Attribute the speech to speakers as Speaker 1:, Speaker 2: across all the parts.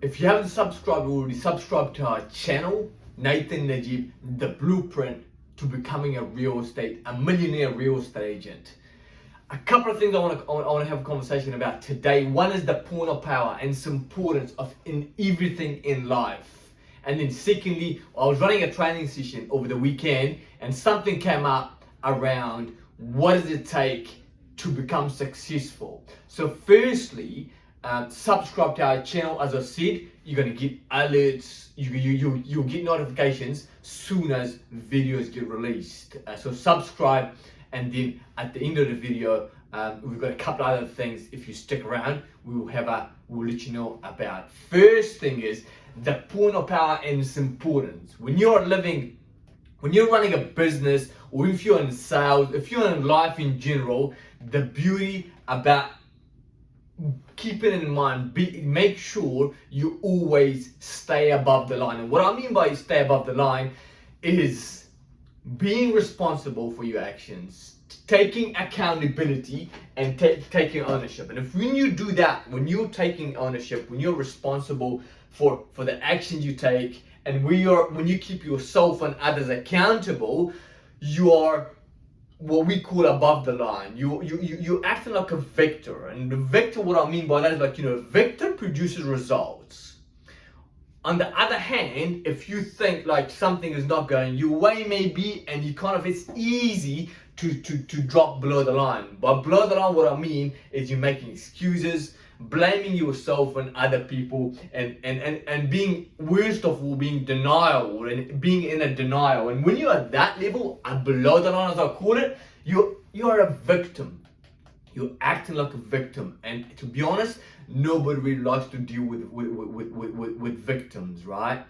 Speaker 1: If you haven't subscribed already, subscribe to our channel, Nathan Najib, the blueprint to becoming a millionaire real estate agent. A couple of things I want to have a conversation about today. One is the point of power and its importance in everything in life. And then secondly, I was running a training session over the weekend and something came up around what does it take to become successful. So firstly, subscribe to our channel. As I said, you're going to get alerts, you'll get notifications soon as videos get released. So subscribe, and then at the end of the video, we've got a couple other things. If you stick around, we'll let you know about. First thing is the point of power and its importance. When you're running a business, or if you're in sales, if you're in life in general, the beauty about keeping in mind, make sure you always stay above the line. And what I mean by stay above the line is being responsible for your actions, taking accountability, and taking ownership. And when you do that, when you're taking ownership, when you're responsible for the actions you take, and when you keep yourself and others accountable, you are what we call above the line. You acting like a victor. And the victor, what I mean by that is like, victor produces results. On the other hand, if you think like something is not going your way maybe, and it's easy to drop below the line. By below the line, what I mean is you're making excuses, blaming yourself and other people, and being, worst of all, being denial and being in a denial. And when you're at that level, below the line as I call it, you're a victim. You're acting like a victim. And to be honest, nobody really likes to deal with victims, right?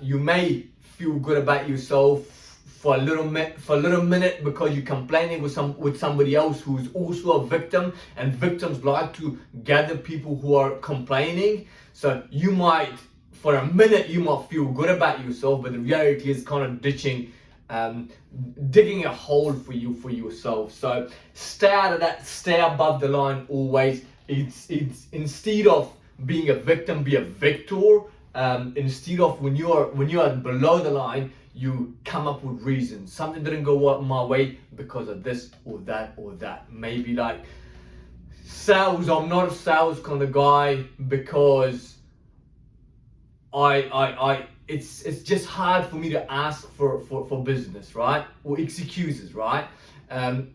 Speaker 1: You may feel good about yourself for a little minute because you're complaining with somebody else who's also a victim, and victims like to gather people who are complaining. So you might, for a minute, you might feel good about yourself, but the reality is kind of digging a hole for yourself. So stay out of that, stay above the line always. It's instead of being a victim, be a victor. Instead of when you are below the line, you come up with reasons. Something didn't go my way because of this or that or that. Maybe like sales, I'm not a sales kind of guy because it's just hard for me to ask for business, right? Or excuses, right?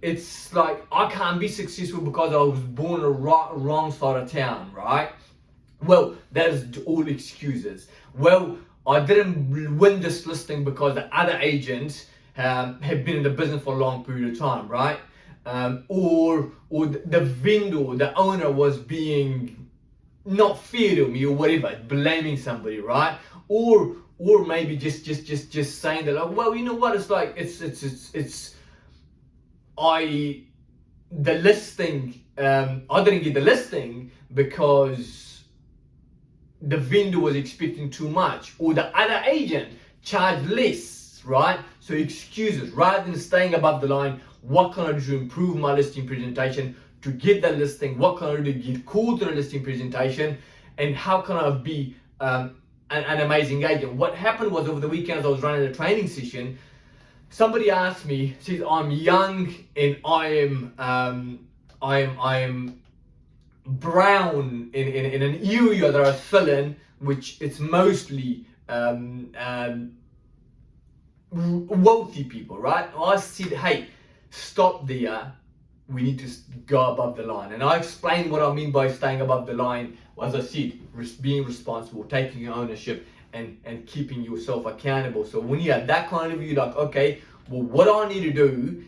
Speaker 1: It's like I can't be successful because I was born a wrong side of town, right? Well, that is all excuses. Well, I didn't win this listing because the other agents have been in the business for a long period of time, right? Or the vendor, the owner was being not fair to me or whatever, blaming somebody, right? Or maybe just saying that, like, well, you know what? It's like the listing. I didn't get the listing because the vendor was expecting too much, or the other agent charged less, right? So excuses, rather than staying above the line. What can I do to improve my listing presentation to get that listing? What can I do to get called to the listing presentation? And how can I be an amazing agent? What happened was, over the weekend as I was running a training session, somebody asked me, says, I'm young and I am brown in an area that I fill in, which it's mostly wealthy people, right? I said, hey, stop there. We need to go above the line. And I explained what I mean by staying above the line. As I said, being responsible, taking ownership, and keeping yourself accountable. So when you have that kind of view, like, okay, well, what do I need to do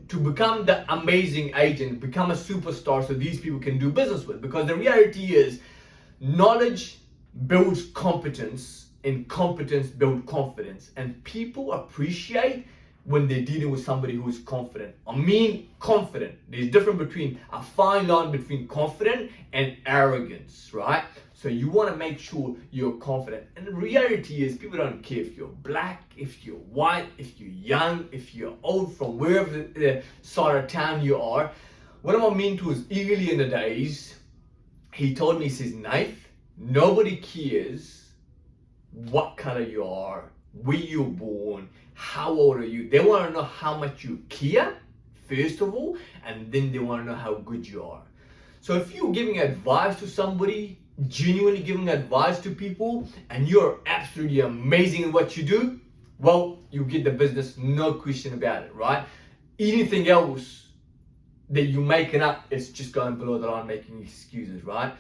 Speaker 1: to become the amazing agent, become a superstar, so these people can do business with? Because the reality is, knowledge builds competence, and competence builds confidence. And people appreciate when they're dealing with somebody who's confident. I mean confident. There's a difference between, a fine line between confident and arrogance, right? So you want to make sure you're confident. And the reality is, people don't care if you're black, if you're white, if you're young, if you're old, from wherever the side of town you are. One of my mentors early in the days, he told me, he says, Nath, Nobody cares what color you are, where you're born, how old are you. They want to know how much you care, first of all, and then they want to know how good you are. So if you're giving advice to somebody, genuinely giving advice to people, and you're absolutely amazing in what you do, well, you get the business, no question about it, right? Anything else that you're making up is just going below the line, making excuses, right?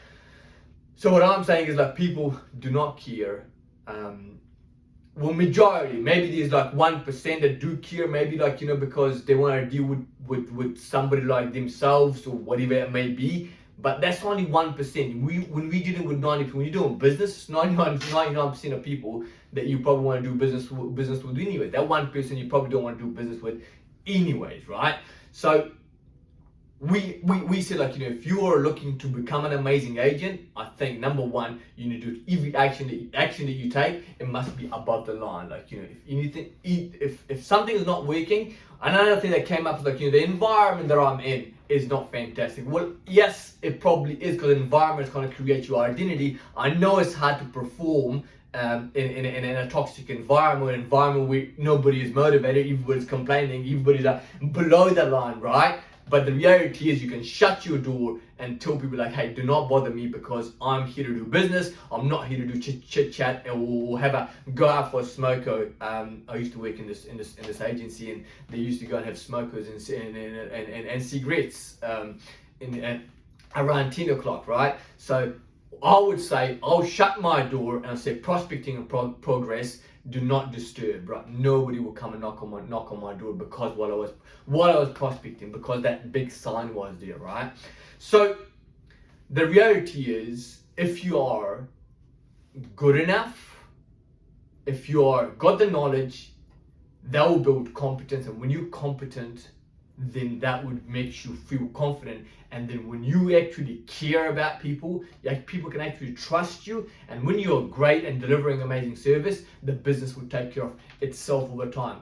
Speaker 1: So what I'm saying is, like, people do not care. Well, majority, maybe there's like 1% that do care, maybe, like, you know, because they want to deal with somebody like themselves or whatever it may be. But that's only 1%. When we dealing with 90 people, when you're doing business, 99% of people that you probably want to do business with anyway. That 1% you probably don't want to do business with anyways, right? So we say, like, you know, if you are looking to become an amazing agent, I think number one, you need to do every action that you take, it must be above the line. Like, you know, if anything, if something is not working, another thing that came up is, like, you know, the environment that I'm in is not fantastic. Well, yes, it probably is, because the environment is going to create your identity. I know it's hard to perform in a toxic environment where nobody is motivated, everybody's complaining, everybody's below the line, right? But the reality is, you can shut your door and tell people, like, hey, do not bother me, because I'm here to do business. I'm not here to do chit chat or have a go out for a smoko. I used to work in this agency, and they used to go and have smokers and cigarettes around 10 o'clock, right? So I would say, I'll shut my door and I'll say, prospecting and progress, do not disturb, right? Nobody will come and knock on my door because what I was prospecting, because that big sign was there, right? So the reality is, if you are good enough, if you are got the knowledge, that will build competence, and when you're competent, then that would make you feel confident. And then when you actually care about people, like, people can actually trust you. And when you're great and delivering amazing service, the business will take care of itself over time.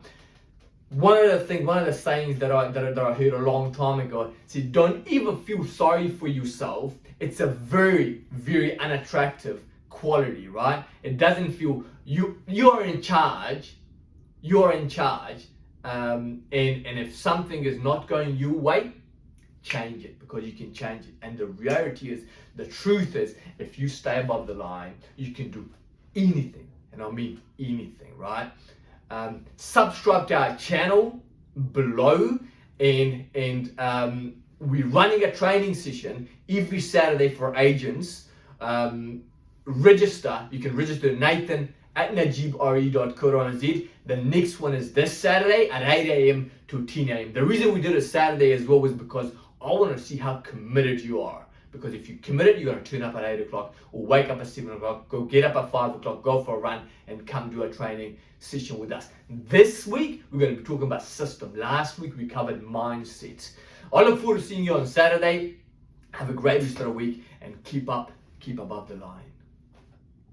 Speaker 1: One of the sayings that I heard a long time ago said, don't ever feel sorry for yourself. It's a very, very unattractive quality, right? It doesn't feel, you're in charge. You're in charge. And if something is not going your way, change it, because you can change it. And the reality is, the truth is, if you stay above the line, you can do anything, and I mean anything, right? Subscribe to our channel below, and we're running a training session every Saturday for agents. Register. You can register Nathan at najeebre.co.nz. The next one is this Saturday at 8 a.m. to 10 a.m. The reason we did it Saturday as well was because I want to see how committed you are. Because if you're committed, you're going to turn up at 8 o'clock, or wake up at 7 o'clock, go get up at 5 o'clock, go for a run, and come do a training session with us. This week, we're going to be talking about system. Last week, we covered mindset. I look forward to seeing you on Saturday. Have a great rest of the week, and keep above the line.